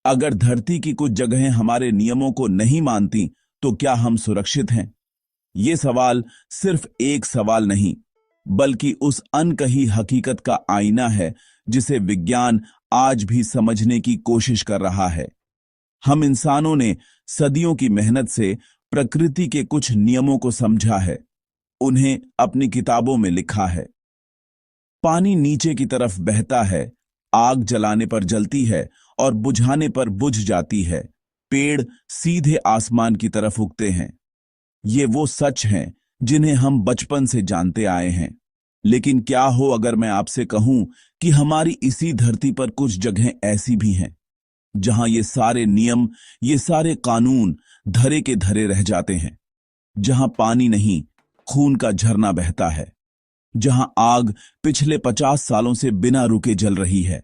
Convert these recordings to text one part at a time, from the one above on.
अगर धरती की कुछ जगहें हमारे नियमों को नहीं मानती तो क्या हम सुरक्षित हैं? ये सवाल सिर्फ एक सवाल नहीं, बल्कि उस अनकही हकीकत का आईना है जिसे विज्ञान आज भी समझने की कोशिश कर रहा है। हम इंसानों ने सदियों की मेहनत से प्रकृति के कुछ नियमों को समझा है, उन्हें अपनी किताबों में लिखा है। पानी नीचे की तरफ बहता है, आग जलाने पर जलती है और बुझाने पर बुझ जाती है। पेड़ सीधे आसमान की तरफ उगते हैं। ये वो सच हैं जिन्हें हम बचपन से जानते आए हैं। लेकिन क्या हो अगर मैं आपसे कहूं कि हमारी इसी धरती पर कुछ जगहें ऐसी भी हैं जहां ये सारे नियम, ये सारे कानून धरे के धरे रह जाते हैं, जहां पानी नहीं, खून का झरना बहता है, जहां आग पिछले 50 सालों से बिना रुके जल रही है,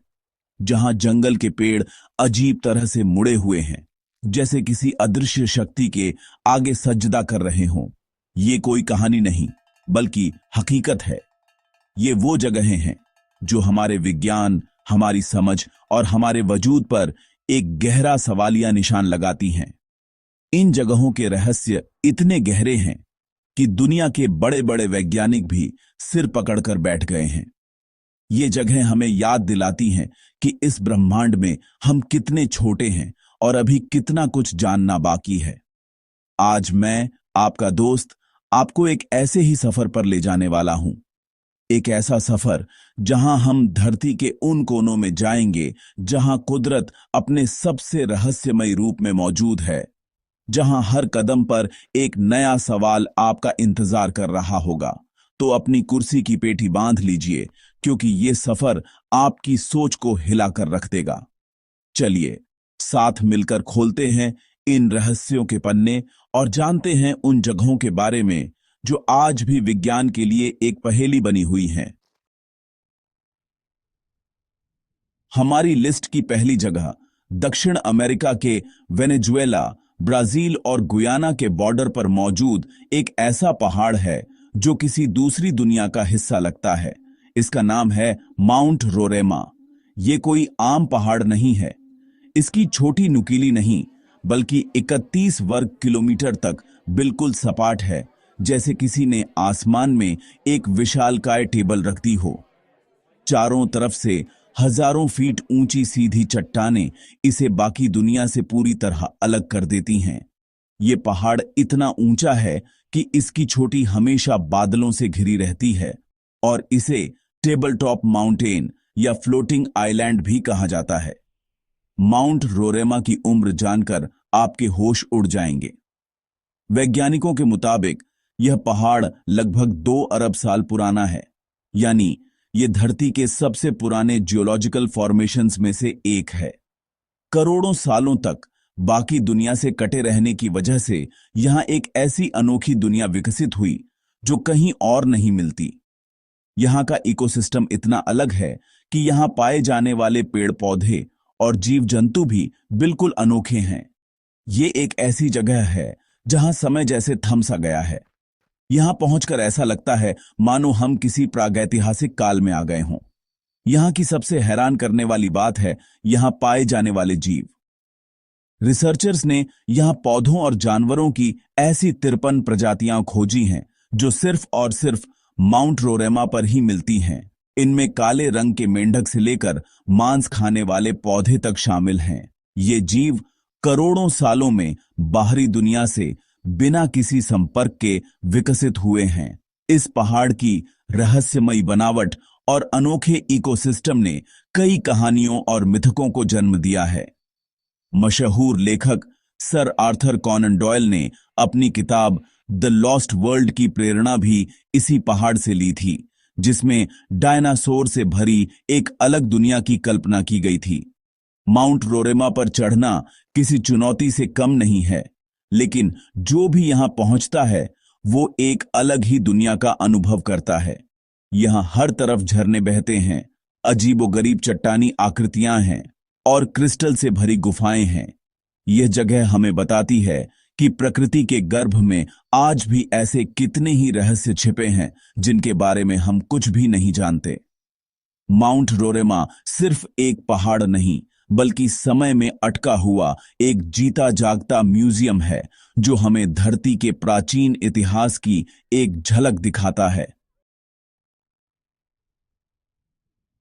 जहां जंगल के पेड़ अजीब तरह से मुड़े हुए हैं, जैसे किसी अदृश्य शक्ति के आगे सजदा कर रहे हों। ये कोई कहानी नहीं, बल्कि हकीकत है। ये वो जगहें हैं जो हमारे विज्ञान, हमारी समझ और हमारे वजूद पर एक गहरा सवालिया निशान लगाती हैं। इन जगहों के रहस्य इतने गहरे हैं कि दुनिया के बड़े बड़े वैज्ञानिक भी सिर पकड़कर बैठ गए हैं। ये जगहें हमें याद दिलाती हैं कि इस ब्रह्मांड में हम कितने छोटे हैं और अभी कितना कुछ जानना बाकी है। आज मैं, आपका दोस्त, आपको एक ऐसे ही सफर पर ले जाने वाला हूं। एक ऐसा सफर जहां हम धरती के उन कोनों में जाएंगे जहां कुदरत अपने सबसे रहस्यमयी रूप में मौजूद है, जहां हर कदम पर एक नया सवाल आपका इंतजार कर रहा होगा। तो अपनी कुर्सी की पेटी बांध लीजिए, क्योंकि ये सफर आपकी सोच को हिलाकर रख देगा। चलिए साथ मिलकर खोलते हैं इन रहस्यों के पन्ने और जानते हैं उन जगहों के बारे में जो आज भी विज्ञान के लिए एक पहेली बनी हुई हैं। हमारी लिस्ट की पहली जगह दक्षिण अमेरिका के वेनेजुएला, ब्राजील और गुयाना के बॉर्डर पर मौजूद एक ऐसा पहाड़ है जो किसी दूसरी दुनिया का हिस्सा लगता है। इसका नाम है माउंट रोरेमा। ये कोई आम पहाड़ नहीं है। इसकी छोटी नुकीली नहीं, बल्कि 31 वर्ग किलोमीटर तक बिल्कुल सपाट है, जैसे किसी ने आसमान में एक विशालकाय टेबल रख दी हो। चारों तरफ से हजारों फीट ऊंची सीधी चट्टानें इसे बाकी दुनिया से पूरी तरह अलग कर देती हैं। ये पहाड़ इतना ऊंचा है कि इसकी चोटी हमेशा बादलों से घिरी रहती है और इसे टेबल टॉप माउंटेन या फ्लोटिंग आइलैंड भी कहा जाता है। माउंट रोरेमा की उम्र जानकर आपके होश उड़ जाएंगे। वैज्ञानिकों के मुताबिक यह पहाड़ लगभग 2 अरब साल पुराना है, यानी यह धरती के सबसे पुराने जियोलॉजिकल फॉर्मेशंस में से एक है। करोड़ों सालों तक बाकी दुनिया से कटे रहने की वजह से यहां एक ऐसी अनोखी दुनिया विकसित हुई जो कहीं और नहीं मिलती। यहां का इकोसिस्टम इतना अलग है कि यहां पाए जाने वाले पेड़ पौधे और जीव जंतु भी बिल्कुल अनोखे हैं। ये एक ऐसी जगह है जहां समय जैसे थम सा गया है। यहां पहुंचकर ऐसा लगता है मानो हम किसी प्रागैतिहासिक काल में आ गए हों। यहां की सबसे हैरान करने वाली बात है यहां पाए जाने वाले जीव। रिसर्चर्स ने यहां पौधों और जानवरों की ऐसी 53 प्रजातियां खोजी हैं जो सिर्फ और सिर्फ माउंट रोरेमा पर ही मिलती हैं। इनमें काले रंग के मेंढक से लेकर मांस खाने वाले पौधे तक शामिल हैं। ये जीव करोड़ों सालों में बाहरी दुनिया से बिना किसी संपर्क के विकसित हुए हैं। इस पहाड़ की रहस्यमयी बनावट और अनोखे इकोसिस्टम ने कई कहानियों और मिथकों को जन्म दिया है। मशहूर लेखक सर आर्थर कॉनन डॉयल ने अपनी किताब द लॉस्ट वर्ल्ड की प्रेरणा भी इसी पहाड़ से ली थी, जिसमें डायनासोर से भरी एक अलग दुनिया की कल्पना की गई थी। माउंट रोरेमा पर चढ़ना किसी चुनौती से कम नहीं है, लेकिन जो भी यहां पहुंचता है वो एक अलग ही दुनिया का अनुभव करता है। यहां हर तरफ झरने बहते हैं, अजीबोगरीब चट्टानी आकृतियां हैं और क्रिस्टल से भरी गुफाएं हैं। यह जगह हमें बताती है कि प्रकृति के गर्भ में आज भी ऐसे कितने ही रहस्य छिपे हैं जिनके बारे में हम कुछ भी नहीं जानते। माउंट रोरेमा सिर्फ एक पहाड़ नहीं, बल्कि समय में अटका हुआ एक जीता जागता म्यूजियम है जो हमें धरती के प्राचीन इतिहास की एक झलक दिखाता है।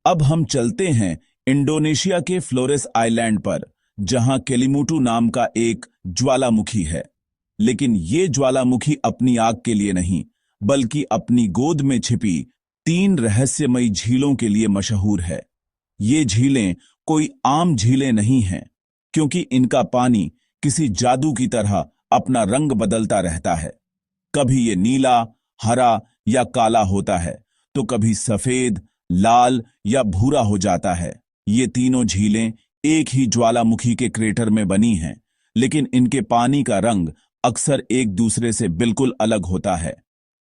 अब हम चलते हैं इंडोनेशिया के फ्लोरेस आइलैंड पर, जहां केलिमुटू नाम का एक ज्वालामुखी है। लेकिन ये ज्वालामुखी अपनी आग के लिए नहीं, बल्कि अपनी गोद में छिपी 3 रहस्यमयी झीलों के लिए मशहूर है। ये झीलें कोई आम झीलें नहीं हैं, क्योंकि इनका पानी किसी जादू की तरह अपना रंग बदलता रहता है। कभी ये नीला, हरा या काला होता है, तो कभी सफेद, लाल या भूरा हो जाता है। ये तीनों झीलें एक ही ज्वालामुखी के क्रेटर में बनी हैं, लेकिन इनके पानी का रंग अक्सर एक दूसरे से बिल्कुल अलग होता है।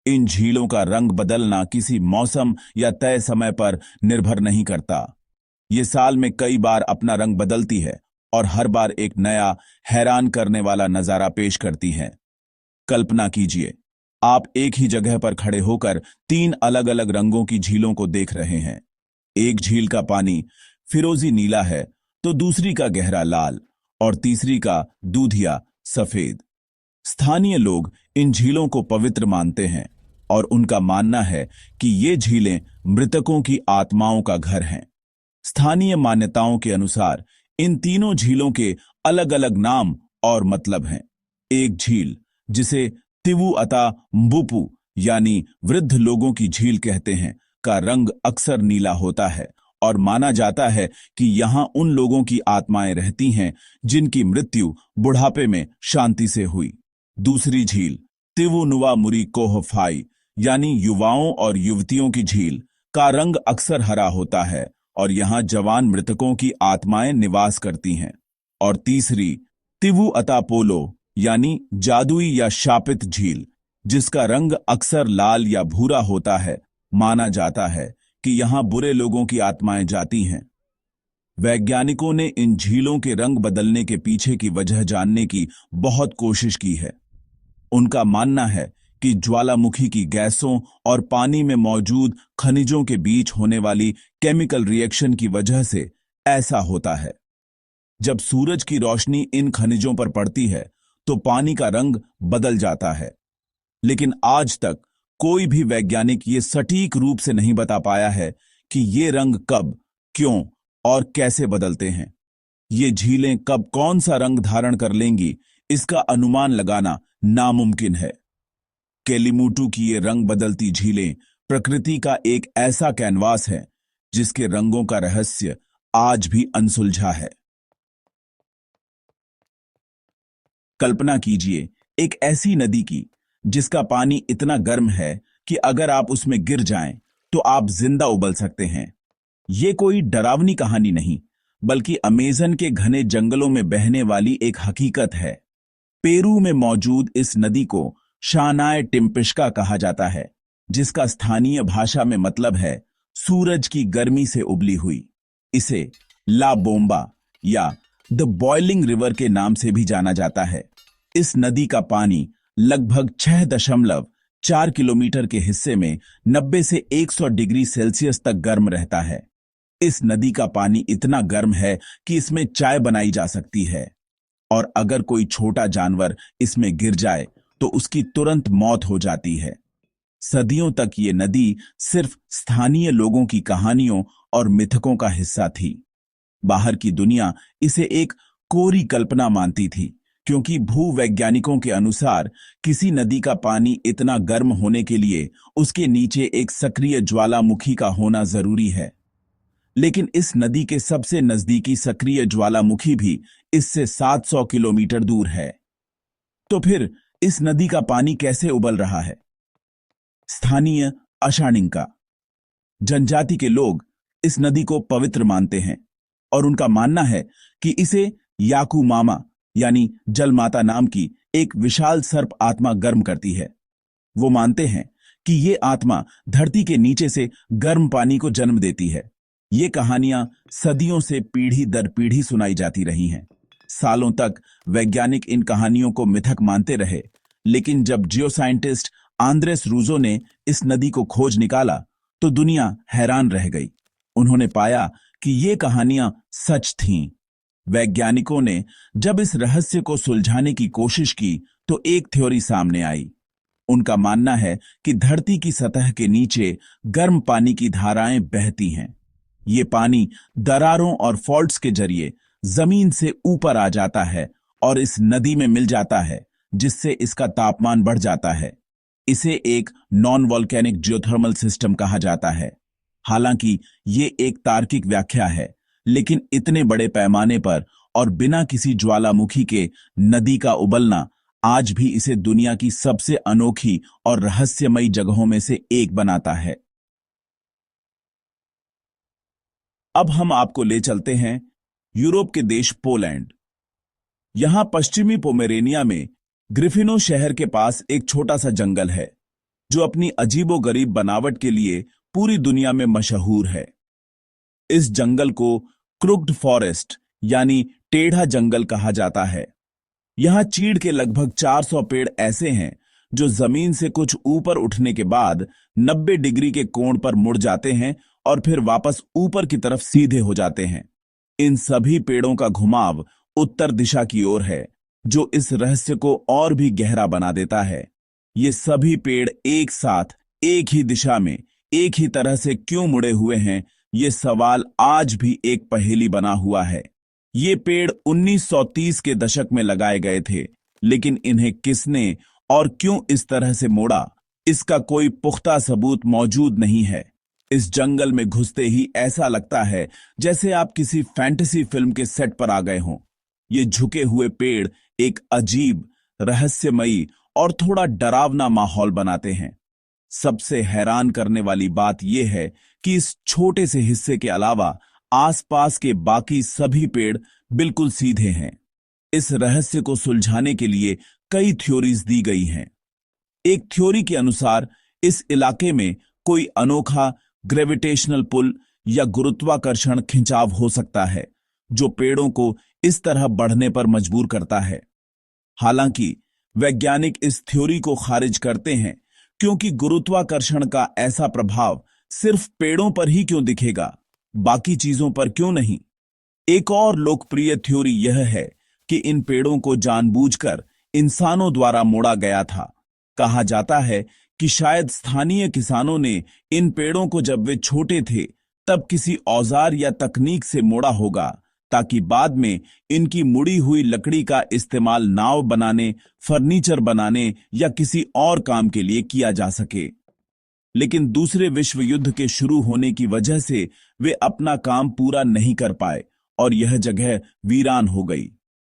इन झीलों का रंग बदलना किसी मौसम या तय समय पर निर्भर नहीं करता। ये साल में कई बार अपना रंग बदलती है और हर बार एक नया, हैरान करने वाला नजारा पेश करती है। कल्पना कीजिए, आप एक ही जगह पर खड़े होकर 3 अलग-अलग रंगों की झीलों को देख रहे हैं। एक झील का पानी फिरोजी नीला है, तो दूसरी का गहरा लाल और तीसरी का दूधिया सफेद। स्थानीय लोग इन झीलों को पवित्र मानते हैं और उनका मानना है कि ये झीलें मृतकों की आत्माओं का घर हैं। स्थानीय मान्यताओं के अनुसार इन तीनों झीलों के अलग-अलग नाम और मतलब हैं। एक झील, जिसे तिवु अता म्बुपु यानी वृद्ध लोगों की झील कहते हैं, का रंग अक्सर नीला होता है और माना जाता है कि यहां उन लोगों की आत्माएं रहती हैं जिनकी मृत्यु बुढ़ापे में शांति से हुई। दूसरी झील, तिवु नुवा मुरी कोहफाई यानी युवाओं और युवतियों की झील, का रंग अक्सर हरा होता है और यहां जवान मृतकों की आत्माएं निवास करती हैं। और तीसरी, तिवु अतापोलो यानी जादुई या शापित झील, जिसका रंग अक्सर लाल या भूरा होता है। माना जाता है कि यहां बुरे लोगों की आत्माएं जाती हैं। वैज्ञानिकों ने इन झीलों के रंग बदलने के पीछे की वजह जानने की बहुत कोशिश की है। उनका मानना है कि ज्वालामुखी की गैसों और पानी में मौजूद खनिजों के बीच होने वाली केमिकल रिएक्शन की वजह से ऐसा होता है। जब सूरज की रोशनी इन खनिजों पर पड़ती है तो पानी का रंग बदल जाता है। लेकिन आज तक कोई भी वैज्ञानिक ये सटीक रूप से नहीं बता पाया है कि ये रंग कब, क्यों और कैसे बदलते हैं। ये झीलें कब कौन सा रंग धारण कर लेंगी, इसका अनुमान लगाना नामुमकिन है। केलिमुटू की ये रंग बदलती झीलें प्रकृति का एक ऐसा कैनवास है जिसके रंगों का रहस्य आज भी अनसुलझा है। कल्पना कीजिए एक ऐसी नदी की जिसका पानी इतना गर्म है कि अगर आप उसमें गिर जाएं तो आप जिंदा उबल सकते हैं। ये कोई डरावनी कहानी नहीं, बल्कि अमेज़न के घने जंगलों में बहने वाली एक हकीकत है। पेरू में मौजूद इस नदी को शानाय टिम्पिश्का कहा जाता है, जिसका स्थानीय भाषा में मतलब है सूरज की गर्मी से उबली हुई। इसे ला बोम्बा या द बॉइलिंग रिवर के नाम से भी जाना जाता है। इस नदी का पानी लगभग 6.4 किलोमीटर के हिस्से में 90 से 100 डिग्री सेल्सियस तक गर्म रहता है। इस नदी का पानी इतना गर्म है कि इसमें चाय बनाई जा सकती है, और अगर कोई छोटा जानवर इसमें गिर जाए तो उसकी तुरंत मौत हो जाती है। सदियों तक ये नदी सिर्फ स्थानीय लोगों की कहानियों और मिथकों का हिस्सा थी। बाहर की दुनिया इसे एक कोरी कल्पना मानती थी, क्योंकि भूवैज्ञानिकों के अनुसार किसी नदी का पानी इतना गर्म होने के लिए उसके नीचे एक सक्रिय ज्वालामुखी का होना जरूरी है। लेकिन इस नदी के सबसे नजदीकी सक्रिय ज्वालामुखी भी इससे 700 किलोमीटर दूर है। तो फिर इस नदी का पानी कैसे उबल रहा है? स्थानीय अशानिंका जनजाति के लोग इस नदी को पवित्र मानते हैं और उनका मानना है कि इसे याकू मामा यानी जल माता नाम की एक विशाल सर्प आत्मा गर्म करती है। वो मानते हैं कि ये आत्मा धरती के नीचे से गर्म पानी को जन्म देती है। ये कहानियां सदियों से पीढ़ी दर पीढ़ी सुनाई जाती रही हैं। सालों तक वैज्ञानिक इन कहानियों को मिथक मानते रहे, लेकिन जब जियोसाइंटिस्ट आंद्रेस रूजो ने इस नदी को खोज निकाला तो दुनिया हैरान रह गई। उन्होंने पाया कि ये कहानियां सच थीं वैज्ञानिकों ने जब इस रहस्य को सुलझाने की कोशिश की तो एक थ्योरी सामने आई। उनका मानना है कि धरती की सतह के नीचे गर्म पानी की धाराएं बहती हैं। ये पानी दरारों और फॉल्ट्स के जरिए जमीन से ऊपर आ जाता है और इस नदी में मिल जाता है, जिससे इसका तापमान बढ़ जाता है। इसे एक नॉन वॉल्केनिक जियोथर्मल सिस्टम कहा जाता है। हालांकि ये एक तार्किक व्याख्या है, लेकिन इतने बड़े पैमाने पर और बिना किसी ज्वालामुखी के नदी का उबलना आज भी इसे दुनिया की सबसे अनोखी और रहस्यमयी जगहों में से एक बनाता है। अब हम आपको ले चलते हैं यूरोप के देश पोलैंड। यहां पश्चिमी पोमेरेनिया में ग्रिफिनो शहर के पास एक छोटा सा जंगल है, जो अपनी अजीबोगरीब बनावट के लिए पूरी दुनिया में मशहूर है। इस जंगल को क्रुक्ड फॉरेस्ट यानी टेढ़ा जंगल कहा जाता है। यहां चीड़ के लगभग 400 पेड़ ऐसे हैं जो जमीन से कुछ ऊपर उठने के बाद 90 डिग्री के कोण पर मुड़ जाते हैं और फिर वापस ऊपर की तरफ सीधे हो जाते हैं। इन सभी पेड़ों का घुमाव उत्तर दिशा की ओर है, जो इस रहस्य को और भी गहरा बना देता है। ये सभी पेड़ एक साथ एक ही दिशा में एक ही तरह से क्यों मुड़े हुए हैं, ये सवाल आज भी एक पहेली बना हुआ है। ये पेड़ 1930 के दशक में लगाए गए थे, लेकिन इन्हें किसने और क्यों इस तरह से मोड़ा, इसका कोई पुख्ता सबूत मौजूद नहीं है। इस जंगल में घुसते ही ऐसा लगता है जैसे आप किसी फैंटेसी फिल्म के सेट पर आ गए हों। ये झुके हुए पेड़ एक अजीब, रहस्यमयी और थोड़ा डरावना माहौल बनाते हैं। सबसे हैरान करने वाली बात यह है कि इस छोटे से हिस्से के अलावा आसपास के बाकी सभी पेड़ बिल्कुल सीधे हैं। इस रहस्य को सुलझाने के लिए कई थ्योरीज दी गई हैं। एक थ्योरी के अनुसार इस इलाके में कोई अनोखा ग्रेविटेशनल पुल या गुरुत्वाकर्षण खिंचाव हो सकता है, जो पेड़ों को इस तरह बढ़ने पर मजबूर करता है। हालांकि वैज्ञानिक इस थ्योरी को खारिज करते हैं, क्योंकि गुरुत्वाकर्षण का ऐसा प्रभाव सिर्फ पेड़ों पर ही क्यों दिखेगा, बाकी चीजों पर क्यों नहीं। एक और लोकप्रिय थ्योरी यह है कि इन पेड़ों को जानबूझकर इंसानों द्वारा मोड़ा गया था। कहा जाता है कि शायद स्थानीय किसानों ने इन पेड़ों को जब वे छोटे थे तब किसी औजार या तकनीक से मोड़ा होगा, ताकि बाद में इनकी मुड़ी हुई लकड़ी का इस्तेमाल नाव बनाने, फर्नीचर बनाने या किसी और काम के लिए किया जा सके। लेकिन दूसरे विश्व युद्ध के शुरू होने की वजह से वे अपना काम पूरा नहीं कर पाए और यह जगह वीरान हो गई।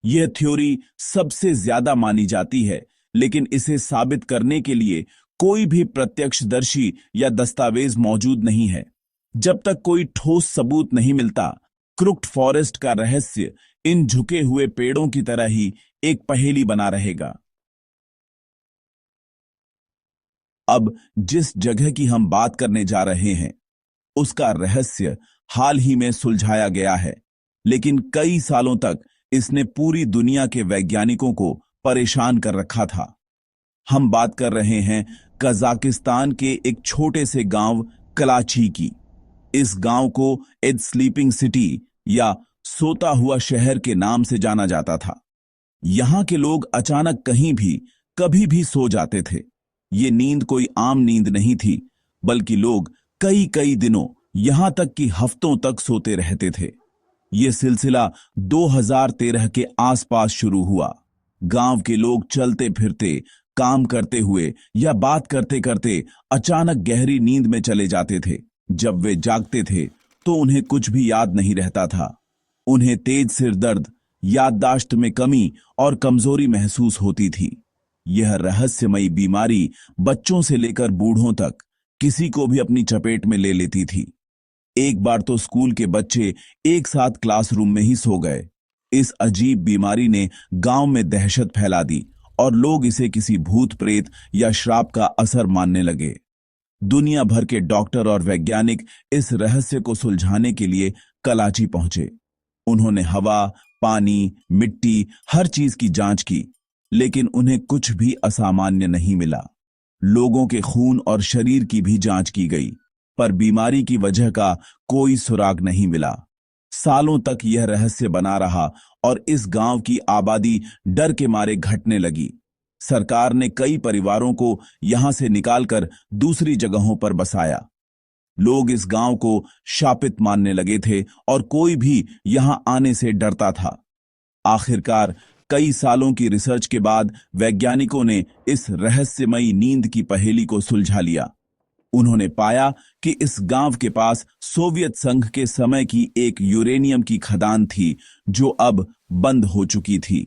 यह थ्योरी सबसे ज्यादा मानी जाती है, लेकिन इसे साबित करने के लिए कोई भी प्रत्यक्षदर्शी या दस्तावेज मौजूद नहीं है। जब तक कोई ठोस सबूत नहीं मिलता, क्रुक्ड फॉरेस्ट का रहस्य इन झुके हुए पेड़ों की तरह ही एक पहेली बना रहेगा। अब जिस जगह की हम बात करने जा रहे हैं, उसका रहस्य हाल ही में सुलझाया गया है, लेकिन कई सालों तक इसने पूरी दुनिया के वैज्ञानिकों को परेशान कर रखा था। हम बात कर रहे हैं कजाकिस्तान के एक छोटे से गांव कलाची की। इस गांव को एड स्लीपिंग सिटी या सोता हुआ शहर के नाम से जाना जाता था। यहां के लोग अचानक कहीं भी कभी भी सो जाते थे। ये नींद कोई आम नींद नहीं थी, बल्कि लोग कई कई दिनों, यहां तक कि हफ्तों तक सोते रहते थे। यह सिलसिला 2013 के आसपास शुरू हुआ। गांव के लोग चलते फिरते, काम करते हुए या बात करते करते अचानक गहरी नींद में चले जाते थे। जब वे जागते थे तो उन्हें कुछ भी याद नहीं रहता था। उन्हें तेज सिर दर्द, याददाश्त में कमी और कमजोरी महसूस होती थी। यह रहस्यमयी बीमारी बच्चों से लेकर बूढ़ों तक किसी को भी अपनी चपेट में ले लेती थी। एक बार तो स्कूल के बच्चे एक साथ क्लासरूम में ही सो गए। इस अजीब बीमारी ने गांव में दहशत फैला दी और लोग इसे किसी भूत प्रेत या श्राप का असर मानने लगे। दुनिया भर के डॉक्टर और वैज्ञानिक इस रहस्य को सुलझाने के लिए कराची पहुंचे। उन्होंने हवा, पानी, मिट्टी, हर चीज की जांच की, लेकिन उन्हें कुछ भी असामान्य नहीं मिला। लोगों के खून और शरीर की भी जांच की गई, पर बीमारी की वजह का कोई सुराग नहीं मिला। सालों तक यह रहस्य बना रहा और इस गांव की आबादी डर के मारे घटने लगी। सरकार ने कई परिवारों को यहां से निकालकर दूसरी जगहों पर बसाया। लोग इस गांव को शापित मानने लगे थे और कोई भी यहां आने से डरता था। आखिरकार कई सालों की रिसर्च के बाद वैज्ञानिकों ने इस रहस्यमयी नींद की पहेली को सुलझा लिया। उन्होंने पाया कि इस गांव के पास सोवियत संघ के समय की एक यूरेनियम की खदान थी जो अब बंद हो चुकी थी।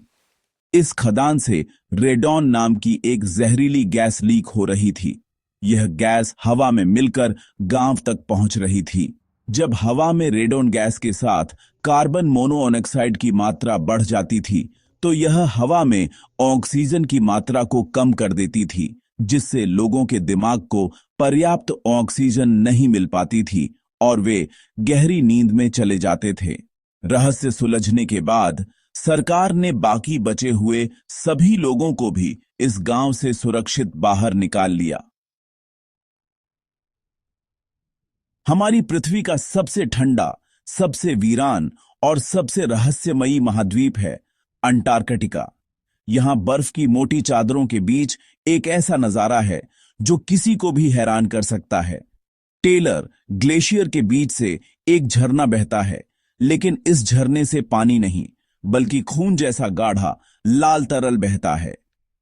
इस खदान से रेडॉन नाम की एक जहरीली गैस लीक हो रही थी। यह गैस हवा में मिलकर गांव तक पहुंच रही थी। जब हवा में रेडॉन गैस के साथ कार्बन मोनोऑक्साइड की मात्रा बढ़ जाती थी तो यह हवा में ऑक्सीजन की मात्रा को कम कर देती थी, जिससे लोगों के दिमाग को पर्याप्त ऑक्सीजन नहीं मिल पाती थी और वे गहरी नींद में चले जाते थे। रहस्य सुलझने के बाद सरकार ने बाकी बचे हुए सभी लोगों को भी इस गांव से सुरक्षित बाहर निकाल लिया। हमारी पृथ्वी का सबसे ठंडा, सबसे वीरान और सबसे रहस्यमयी महाद्वीप है अंटार्कटिका। यहां बर्फ की मोटी चादरों के बीच एक ऐसा नजारा है जो किसी को भी हैरान कर सकता है। टेलर ग्लेशियर के बीच से एक झरना बहता है, लेकिन इस झरने से पानी नहीं बल्कि खून जैसा गाढ़ा लाल तरल बहता है।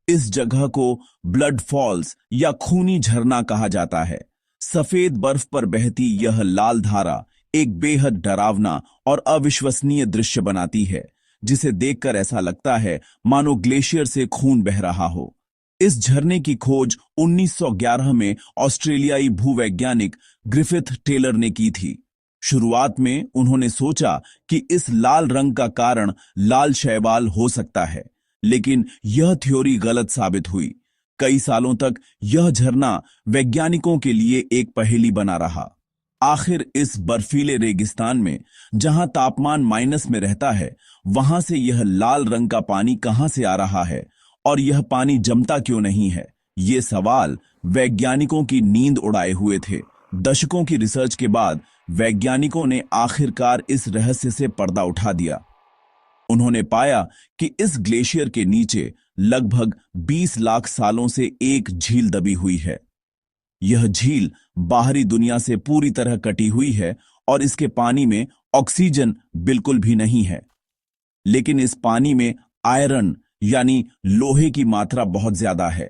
इस जगह को ब्लड फॉल्स या खूनी झरना कहा जाता है। सफेद बर्फ पर बहती यह लाल धारा एक बेहद डरावना और अविश्वसनीय दृश्य बनाती है, जिसे देखकर ऐसा लगता है मानो ग्लेशियर से खून बह रहा हो। इस झरने की खोज 1911 में ऑस्ट्रेलियाई भूवैज्ञानिक ग्रिफिथ टेलर ने की थी। शुरुआत में उन्होंने सोचा कि इस लाल रंग का कारण लाल शैवाल हो सकता है, लेकिन यह थ्योरी गलत साबित हुई। कई सालों तक यह झरना वैज्ञानिकों के लिए एक पहेली बना रहा। आखिर इस बर्फीले रेगिस्तान में जहां तापमान माइनस में रहता है, वहां से यह लाल रंग का पानी कहां से आ रहा है और यह पानी जमता क्यों नहीं है? ये सवाल वैज्ञानिकों की नींद उड़ाए हुए थे। दशकों की रिसर्च के बाद वैज्ञानिकों ने आखिरकार इस रहस्य से पर्दा उठा दिया। उन्होंने पाया कि इस ग्लेशियर के नीचे लगभग 20 लाख सालों से एक झील दबी हुई है। यह झील बाहरी दुनिया से पूरी तरह कटी हुई है और इसके पानी में ऑक्सीजन बिल्कुल भी नहीं है, लेकिन इस पानी में आयरन यानी लोहे की मात्रा बहुत ज्यादा है।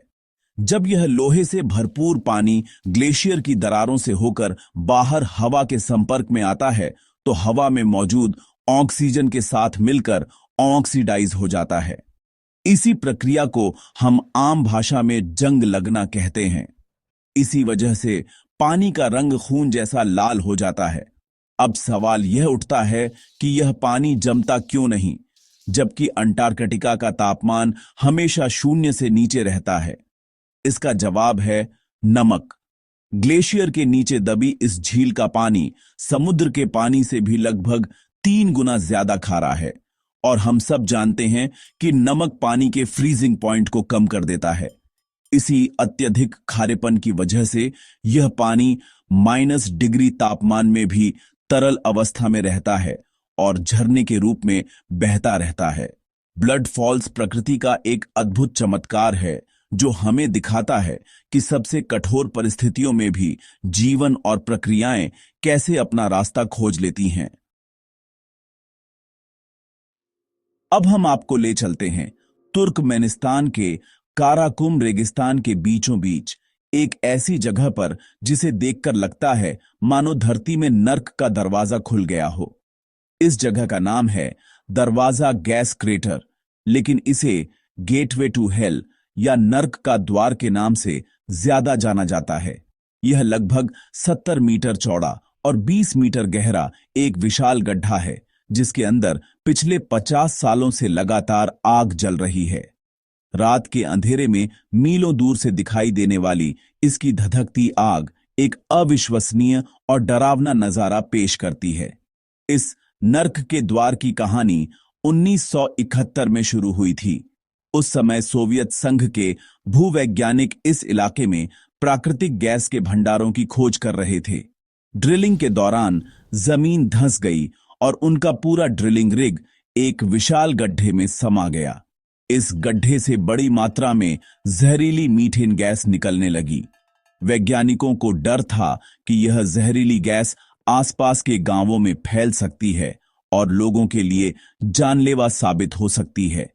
जब यह लोहे से भरपूर पानी ग्लेशियर की दरारों से होकर बाहर हवा के संपर्क में आता है तो हवा में मौजूद ऑक्सीजन के साथ मिलकर ऑक्सीडाइज हो जाता है। इसी प्रक्रिया को हम आम भाषा में जंग लगना कहते हैं। इसी वजह से पानी का रंग खून जैसा लाल हो जाता है। अब सवाल यह उठता है कि यह पानी जमता क्यों नहीं, जबकि अंटार्कटिका का तापमान हमेशा शून्य से नीचे रहता है? इसका जवाब है नमक। ग्लेशियर के नीचे दबी इस झील का पानी समुद्र के पानी से भी लगभग 3 गुना ज्यादा खारा है और हम सब जानते हैं कि नमक पानी के फ्रीजिंग पॉइंट को कम कर देता है। इसी अत्यधिक खारेपन की वजह से यह पानी -डिग्री तापमान में भी तरल अवस्था में रहता है और झरने के रूप में बहता रहता है। ब्लड फॉल्स प्रकृति का एक अद्भुत चमत्कार है जो हमें दिखाता है कि सबसे कठोर परिस्थितियों में भी जीवन और प्रक्रियाएं कैसे अपना रास्ता खोज लेती हैं। अब हम आपको ले चलते हैं तुर्कमेनिस्तान के काराकुम रेगिस्तान के बीचों बीच एक ऐसी जगह पर जिसे देखकर लगता है मानो धरती में नर्क का दरवाजा खुल गया हो। इस जगह का नाम है दरवाजा गैस क्रेटर, लेकिन इसे गेटवे टू हेल या नर्क का द्वार के नाम से ज्यादा जाना जाता है। यह लगभग 70 मीटर चौड़ा और 20 मीटर गहरा एक विशाल गड्ढा है जिसके अंदर पिछले 50 सालों से लगातार आग जल रही है। रात के अंधेरे में मीलों दूर से दिखाई देने वाली इसकी धधकती आग एक अविश्वसनीय और डरावना नजारा पेश करती है। इस नर्क के द्वार की कहानी 1971 में शुरू हुई थी। उस समय सोवियत संघ के भूवैज्ञानिक इस इलाके में प्राकृतिक गैस के भंडारों की खोज कर रहे थे। ड्रिलिंग के दौरान जमीन धंस गई और उनका पूरा ड्रिलिंग रिग एक विशाल गड्ढे में समा गया। इस गड्ढे से बड़ी मात्रा में जहरीली मीथेन गैस निकलने लगी। वैज्ञानिकों को डर था कि यह जहरीली गैस आसपास के गांवों में फैल सकती है और लोगों के लिए जानलेवा साबित हो सकती है।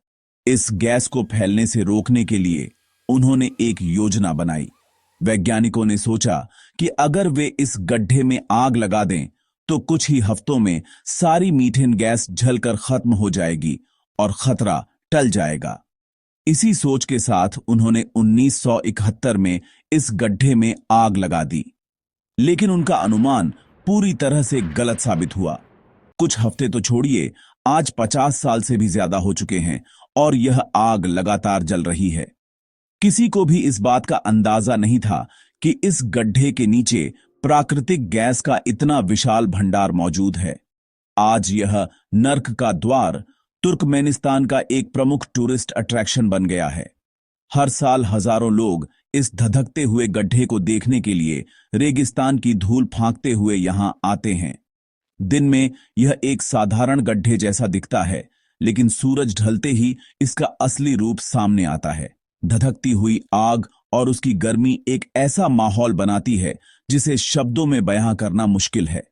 इस गैस को फैलने से रोकने के लिए उन्होंने एक योजना बनाई। वैज्ञानिकों ने सोचा कि अगर वे इस गड्ढे में आग लगा दें तो कुछ ही हफ्तों में सारी मीथेन गैस जलकर खत्म हो जाएगी और खतरा टल जाएगा। इसी सोच के साथ उन्होंने 1971 में इस गड्ढे में आग लगा दी। लेकिन उनका अनुमान पूरी तरह से गलत साबित हुआ। कुछ हफ्ते तो छोड़िए, आज 50 साल से भी ज्यादा हो चुके हैं और यह आग लगातार जल रही है। किसी को भी इस बात का अंदाजा नहीं था कि इस गड्ढे के नीचे प्राकृतिक गैस का इतना विशाल भंडार मौजूद है। आज यह नर्क का द्वार तुर्कमेनिस्तान का एक प्रमुख टूरिस्ट अट्रैक्शन बन गया है। हर साल हजारों लोग इस धधकते हुए गड्ढे को देखने के लिए रेगिस्तान की धूल फांकते हुए यहां आते हैं। दिन में यह एक साधारण गड्ढे जैसा दिखता है, लेकिन सूरज ढलते ही इसका असली रूप सामने आता है। धधकती हुई आग और उसकी गर्मी एक ऐसा माहौल बनाती है जिसे शब्दों में बयां करना मुश्किल है।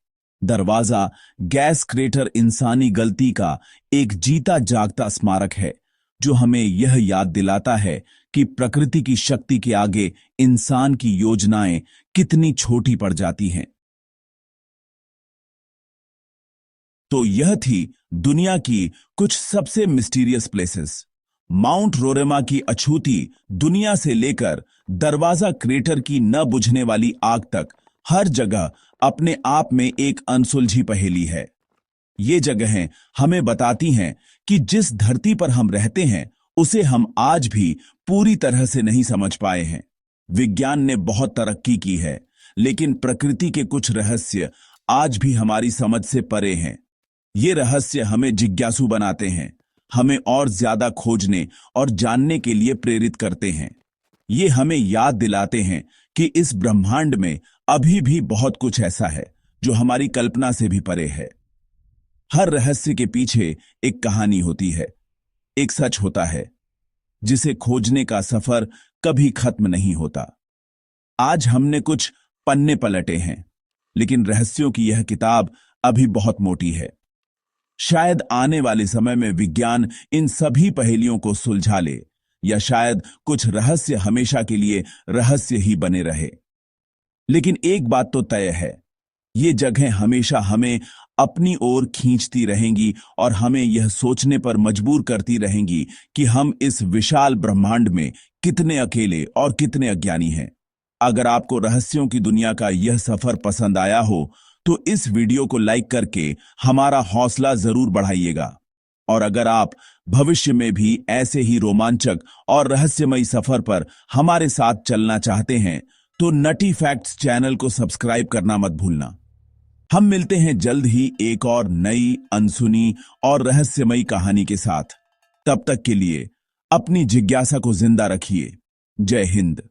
दरवाजा गैस क्रेटर इंसानी गलती का एक जीता जागता स्मारक है, जो हमें यह याद दिलाता है कि प्रकृति की शक्ति के आगे इंसान की योजनाएं कितनी छोटी पड़ जाती हैं। तो यह थी दुनिया की कुछ सबसे मिस्टीरियस प्लेसेस। माउंट रोरेमा की अछूती दुनिया से लेकर दरवाजा क्रेटर की न बुझने वाली आग तक, हर जगह अपने आप में एक अनसुलझी पहेली है। ये जगहें हमें बताती हैं कि जिस धरती पर हम रहते हैं उसे हम आज भी पूरी तरह से नहीं समझ पाए हैं। विज्ञान ने बहुत तरक्की की है, लेकिन प्रकृति के कुछ रहस्य आज भी हमारी समझ से परे हैं। ये रहस्य हमें जिज्ञासु बनाते हैं, हमें और ज्यादा खोजने और जानने के लिए प्रेरित करते हैं। ये हमें याद दिलाते हैं कि इस ब्रह्मांड में अभी भी बहुत कुछ ऐसा है जो हमारी कल्पना से भी परे है। हर रहस्य के पीछे एक कहानी होती है, एक सच होता है जिसे खोजने का सफर कभी खत्म नहीं होता। आज हमने कुछ पन्ने पलटे हैं, लेकिन रहस्यों की यह किताब अभी बहुत मोटी है। शायद आने वाले समय में विज्ञान इन सभी पहेलियों को सुलझा ले, या शायद कुछ रहस्य हमेशा के लिए रहस्य ही बने रहे। लेकिन एक बात तो तय है, ये जगह हमेशा हमें अपनी ओर खींचती रहेंगी और हमें यह सोचने पर मजबूर करती रहेंगी कि हम इस विशाल ब्रह्मांड में कितने अकेले और कितने अज्ञानी हैं। अगर आपको रहस्यों की दुनिया का यह सफर पसंद आया हो तो इस वीडियो को लाइक करके हमारा हौसला जरूर बढ़ाइएगा। और अगर आप भविष्य में भी ऐसे ही रोमांचक और रहस्यमयी सफर पर हमारे साथ चलना चाहते हैं तो नटी फैक्ट्स चैनल को सब्सक्राइब करना मत भूलना। हम मिलते हैं जल्द ही एक और नई, अनसुनी और रहस्यमयी कहानी के साथ। तब तक के लिए अपनी जिज्ञासा को जिंदा रखिए। जय हिंद।